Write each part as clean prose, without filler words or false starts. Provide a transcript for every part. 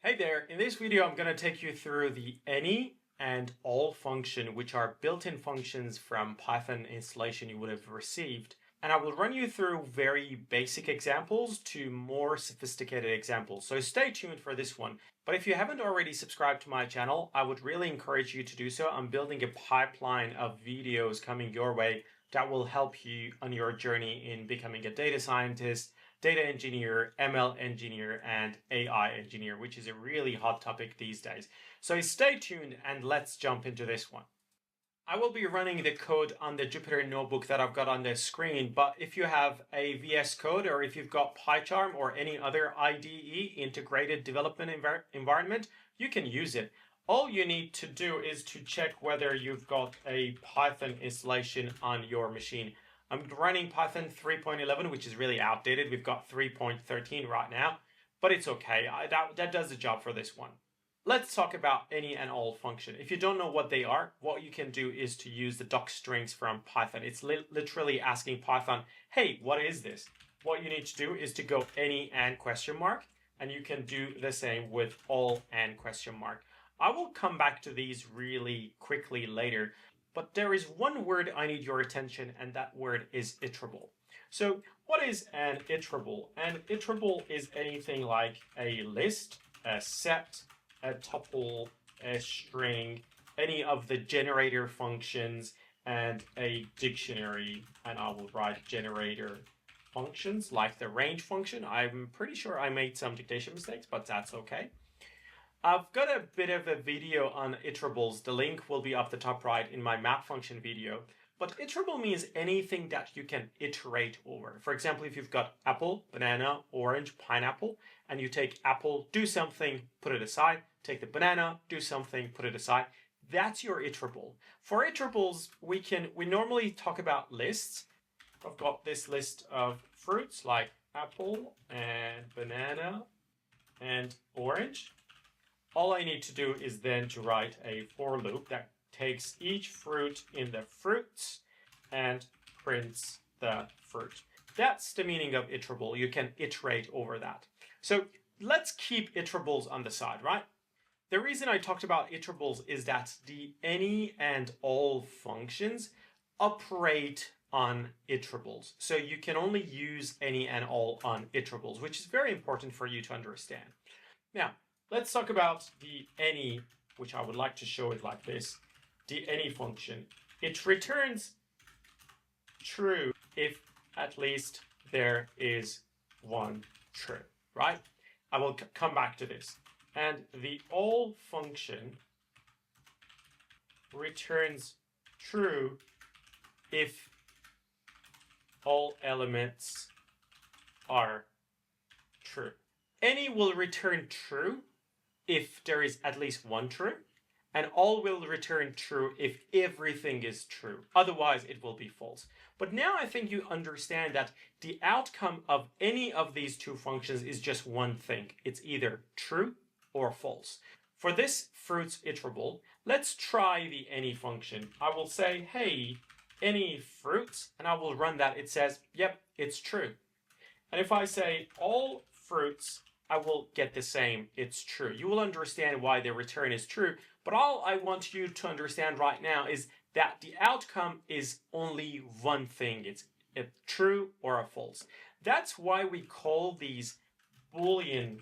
Hey there, in this video I'm going to take you through the any and all function, which are built-in functions from Python installation you would have received. And I will run you through very basic examples to more sophisticated examples. So stay tuned for this one. But if you haven't already subscribed to my channel, I would really encourage you to do so. I'm building a pipeline of videos coming your way that will help you on your journey in becoming a data scientist, data engineer, ML engineer, and AI engineer, which is a really hot topic these days. So stay tuned and let's jump into this one. I will be running the code on the Jupyter notebook that I've got on the screen, but if you have a VS Code or if you've got PyCharm or any other IDE, integrated development environment, you can use it. All you need to do is to check whether you've got a Python installation on your machine. I'm running Python 3.11, which is really outdated. We've got 3.13 right now, but it's okay. That does the job for this one. Let's talk about any and all function. If you don't know what they are, what you can do is to use the doc strings from Python. It's literally asking Python, hey, what is this? What you need to do is to go any and question mark, and you can do the same with all and question mark. I will come back to these really quickly later, but there is one word I need your attention, and that word is iterable. So what is an iterable? An iterable is anything like a list, a set, a tuple, a string, any of the generator functions, and a dictionary. And I will write generator functions like the range function. I'm pretty sure I made some dictation mistakes, but that's okay. I've got a bit of a video on iterables. The link will be up the top right in my map function video. But iterable means anything that you can iterate over. For example, if you've got apple, banana, orange, pineapple, and you take apple, do something, put it aside, take the banana, do something, put it aside, that's your iterable. For iterables, we normally talk about lists. I've got this list of fruits like apple and banana and orange. All I need to do is then to write a for loop that takes each fruit in the fruits and prints the fruit. That's the meaning of iterable. You can iterate over that. So let's keep iterables on the side, right? The reason I talked about iterables is that the any and all functions operate on iterables. So you can only use any and all on iterables, which is very important for you to understand. Now, let's talk about the any, which I would like to show it like this. The any function. It returns true if at least there is one true, right? I will come back to this. And the all function returns true if all elements are true. Any will return true if there is at least one true, and all will return true if everything is true. Otherwise, it will be false. But now I think you understand that the outcome of any of these two functions is just one thing. It's either true or false. For this fruits iterable, let's try the any function. I will say, hey, any fruits, and I will run that. It says, yep, it's true. And if I say all fruits, I will get the same, it's true. You will understand why the return is true, but all I want you to understand right now is that the outcome is only one thing. It's a true or a false. That's why we call these Boolean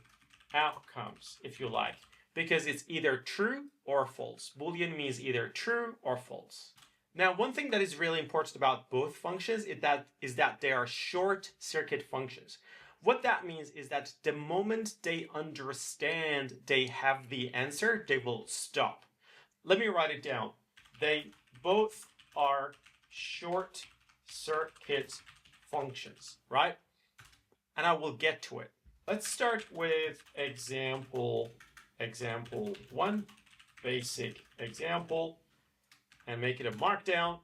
outcomes, if you like, because it's either true or false. Boolean means either true or false. Now, one thing that is really important about both functions is that they are short circuit functions. What that means is that the moment they understand they have the answer, they will stop. Let me write it down. They both are short circuit functions, right? And I will get to it. Let's start with example 1, basic example, and make it a markdown.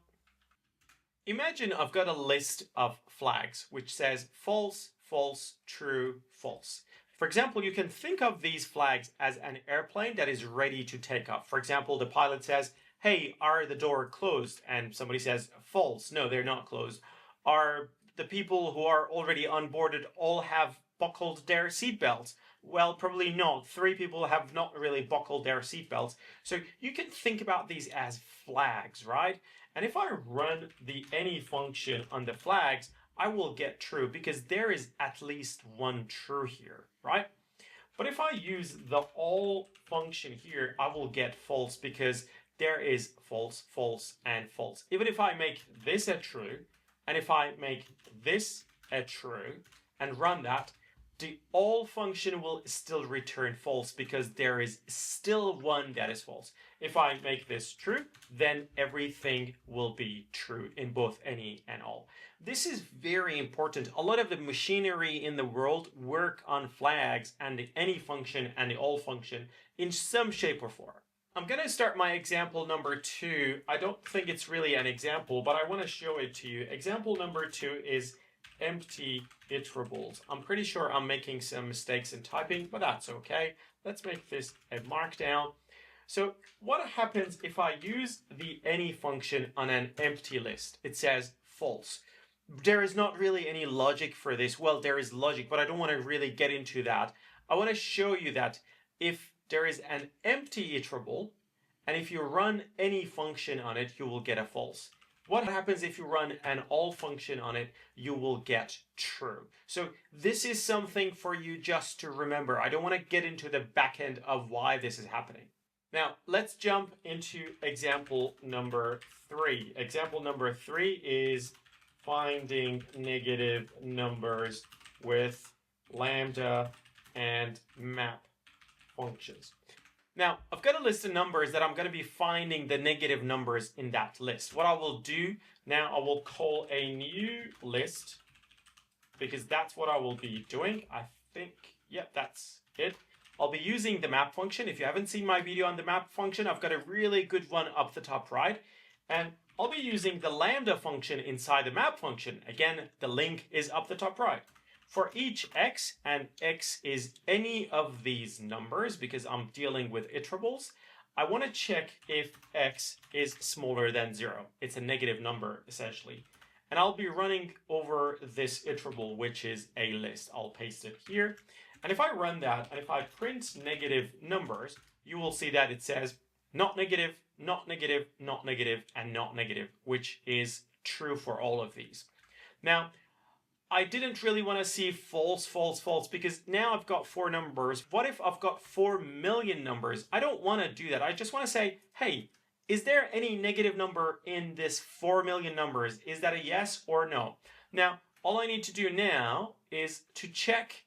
Imagine I've got a list of flags which says false, false, true, false. For example, you can think of these flags as an airplane that is ready to take off. For example, the pilot says, hey, are the door closed? And somebody says, false, no, they're not closed. Are the people who are already onboarded all have buckled their seatbelts? Well, probably not. 3 people have not really buckled their seatbelts. So you can think about these as flags, right? And if I run the any function on the flags, I will get true because there is at least one true here, right? But if I use the all function here, I will get false because there is false, false, and false. Even if I make this a true, and if I make this a true, and run that, the all function will still return false because there is still one that is false. If I make this true, then everything will be true in both any and all. This is very important. A lot of the machinery in the world work on flags and the any function and the all function in some shape or form. I'm going to start my example number 2. I don't think it's really an example, but I want to show it to you. Example number 2 is empty iterables. I'm pretty sure I'm making some mistakes in typing, but that's okay. Let's make this a markdown. So what happens if I use the any function on an empty list? It says false. There is not really any logic for this. Well, there is logic, but I don't want to really get into that. I want to show you that if there is an empty iterable, and if you run any function on it, you will get a false. What happens if you run an all function on it? You will get true. So this is something for you just to remember. I don't want to get into the back end of why this is happening. Now, let's jump into example number 3. Example number 3 is finding negative numbers with lambda and map functions. Now, I've got a list of numbers that I'm going to be finding the negative numbers in that list. What I will do now, I will call a new list because that's what I will be doing. I think, yeah, that's it. I'll be using the map function. If you haven't seen my video on the map function, I've got a really good one up the top right. And I'll be using the lambda function inside the map function. Again, the link is up the top right. For each x, and x is any of these numbers because I'm dealing with iterables, I want to check if x is smaller than 0. It's a negative number, essentially. And I'll be running over this iterable, which is a list. I'll paste it here. And if I run that, and if I print negative numbers, you will see that it says not negative, not negative, not negative, and not negative, which is true for all of these. Now, I didn't really want to see false, false, false, because now I've got 4 numbers. What if I've got 4 million numbers? I don't want to do that. I just want to say, hey, is there any negative number in this 4 million numbers? Is that a yes or no? Now, all I need to do now is to check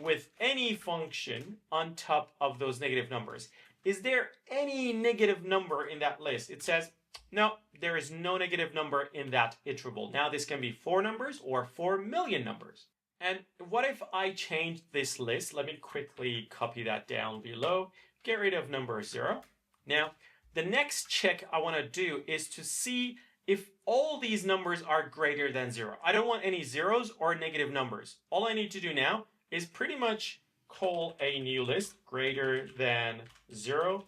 with any function on top of those negative numbers. Is there any negative number in that list? It says, no, there is no negative number in that iterable. Now this can be 4 numbers or 4 million numbers. And what if I change this list? Let me quickly copy that down below. Get rid of number 0. Now, the next check I want to do is to see if all these numbers are greater than 0. I don't want any zeros or negative numbers. All I need to do now is pretty much call a new list greater than 0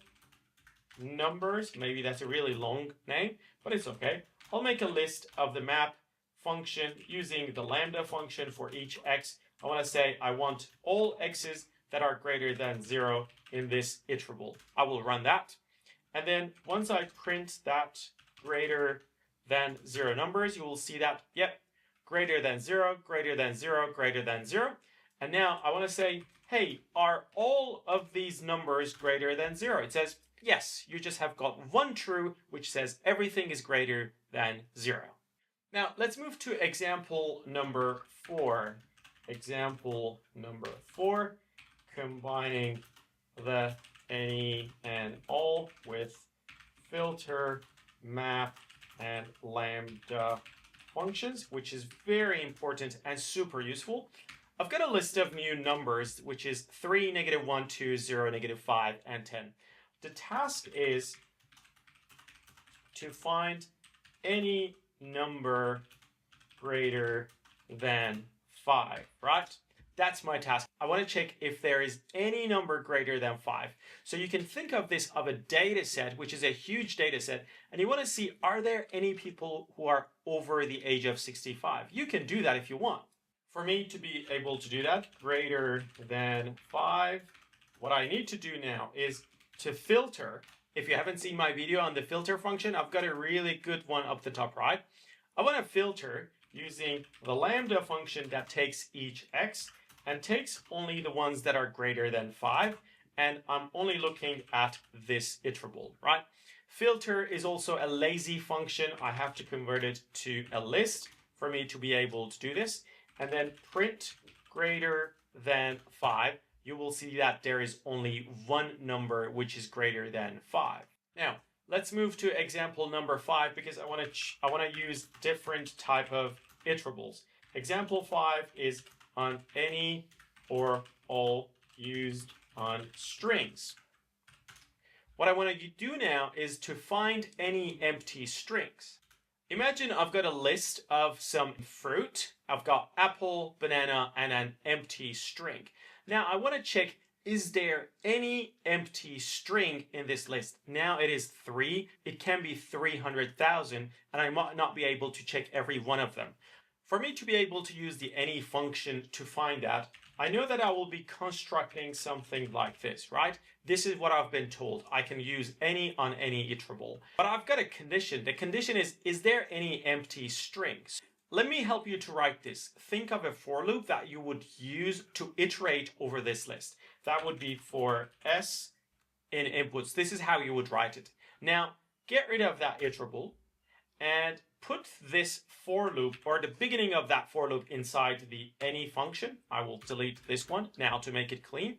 numbers. Maybe that's a really long name, but it's okay. I'll make a list of the map function using the lambda function for each x. I want to say I want all x's that are greater than 0 in this iterable. I will run that. And then once I print that greater than 0 numbers, you will see that, yep, greater than 0, greater than 0, greater than 0. And now I want to say, hey, are all of these numbers greater than 0? It says, yes, you just have got one true, which says everything is greater than 0. Now, let's move to example number 4. Example number 4, combining the any and all with filter, map, and lambda functions, which is very important and super useful. I've got a list of new numbers, which is 3, -1, 2, 0, -5, and 10. The task is to find any number greater than 5, right? That's my task. I want to check if there is any number greater than 5. So you can think of this of a data set, which is a huge data set, and you want to see, are there any people who are over the age of 65? You can do that if you want. For me to be able to do that, greater than 5, what I need to do now is to filter. If you haven't seen my video on the filter function, I've got a really good one up the top right. I want to filter using the lambda function that takes each x and takes only the ones that are greater than 5. And I'm only looking at this iterable, right? Filter is also a lazy function. I have to convert it to a list for me to be able to do this. And then print greater than 5. You will see that there is only one number which is greater than 5. Now, let's move to example number 5 because I want to use different type of iterables. Example 5 is on any or all used on strings. What I want to do now is to find any empty strings. Imagine I've got a list of some fruit. I've got apple, banana, and an empty string. Now I want to check, is there any empty string in this list? Now it is 3. It can be 300,000, and I might not be able to check every one of them. For me to be able to use the any function to find that, I know that I will be constructing something like this, right? This is what I've been told. I can use any on any iterable. But I've got a condition. The condition is there any empty strings? Let me help you to write this. Think of a for loop that you would use to iterate over this list. That would be for s in inputs. This is how you would write it. Now, get rid of that iterable and put this for loop, or the beginning of that for loop, inside the any function. I will delete this one now to make it clean.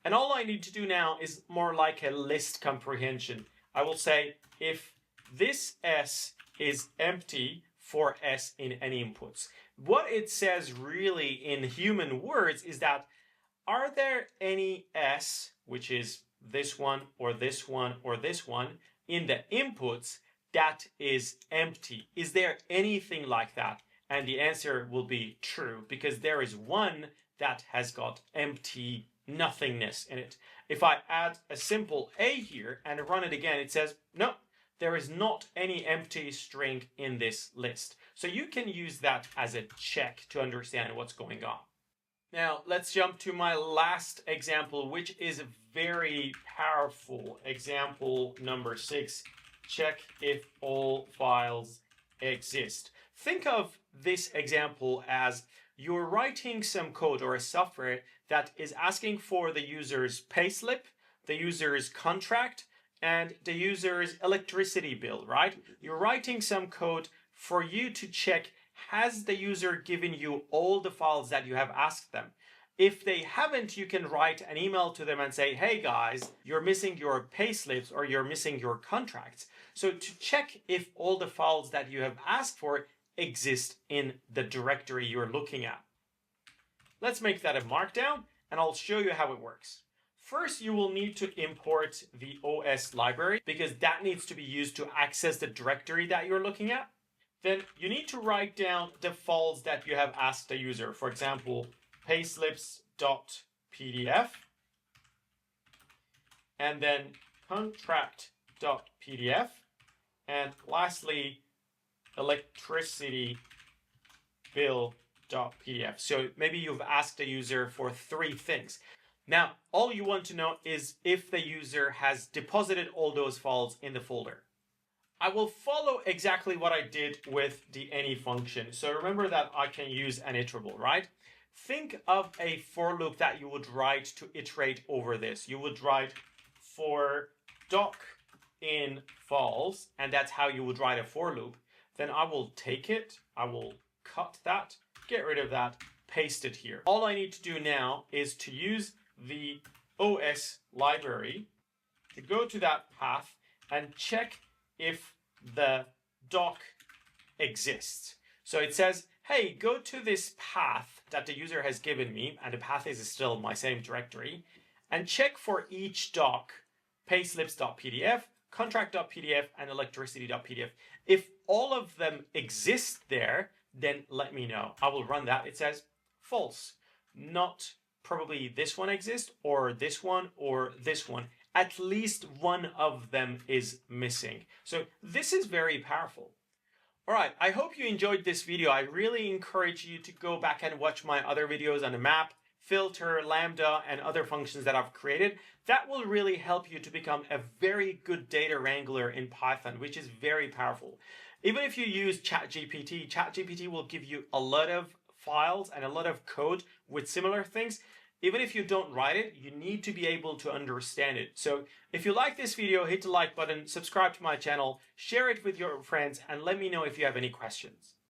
And all I need to do now is more like a list comprehension. I will say if this s is empty for s in any inputs. What it says really in human words is that, are there any s, which is this one or this one or this one, in the inputs that is empty? Is there anything like that? And the answer will be true, because there is one that has got empty nothingness in it. If I add a simple a here and run it again, it says, no, there is not any empty string in this list. So you can use that as a check to understand what's going on. Now, let's jump to my last example, which is very powerful. Example number 6. Check if all files exist. Think of this example as you're writing some code or a software that is asking for the user's payslip, the user's contract, and the user's electricity bill, right? You're writing some code for you to check, has the user given you all the files that you have asked them? If they haven't, you can write an email to them and say, hey guys, you're missing your payslips or you're missing your contracts. So to check if all the files that you have asked for exist in the directory you're looking at. Let's make that a markdown and I'll show you how it works. First, you will need to import the OS library because that needs to be used to access the directory that you're looking at. Then you need to write down the files that you have asked the user. For example, payslips.pdf and then contract.pdf, and lastly electricity bill.pdf. So maybe you've asked the user for 3 things. Now, all you want to know is if the user has deposited all those files in the folder. I will follow exactly what I did with the any function. So remember that I can use an iterable, right? Think of a for loop that you would write to iterate over this. You would write for doc in files, and that's how you would write a for loop. Then I will take it, I will cut that, get rid of that, paste it here. All I need to do now is to use the OS library to go to that path and check if the doc exists. So it says, hey, go to this path that the user has given me, and the path is still my same directory, and check for each doc, payslips.pdf, contract.pdf, and electricity.pdf. If all of them exist there, then let me know. I will run that. It says false. Not probably this one exists, or this one, or this one. At least one of them is missing. So this is very powerful. All right, I hope you enjoyed this video. I really encourage you to go back and watch my other videos on the map, filter, Lambda, and other functions that I've created. That will really help you to become a very good data wrangler in Python, which is very powerful. Even if you use ChatGPT, ChatGPT will give you a lot of files and a lot of code with similar things. Even if you don't write it, you need to be able to understand it. So if you like this video, hit the like button, subscribe to my channel, share it with your friends, and let me know if you have any questions.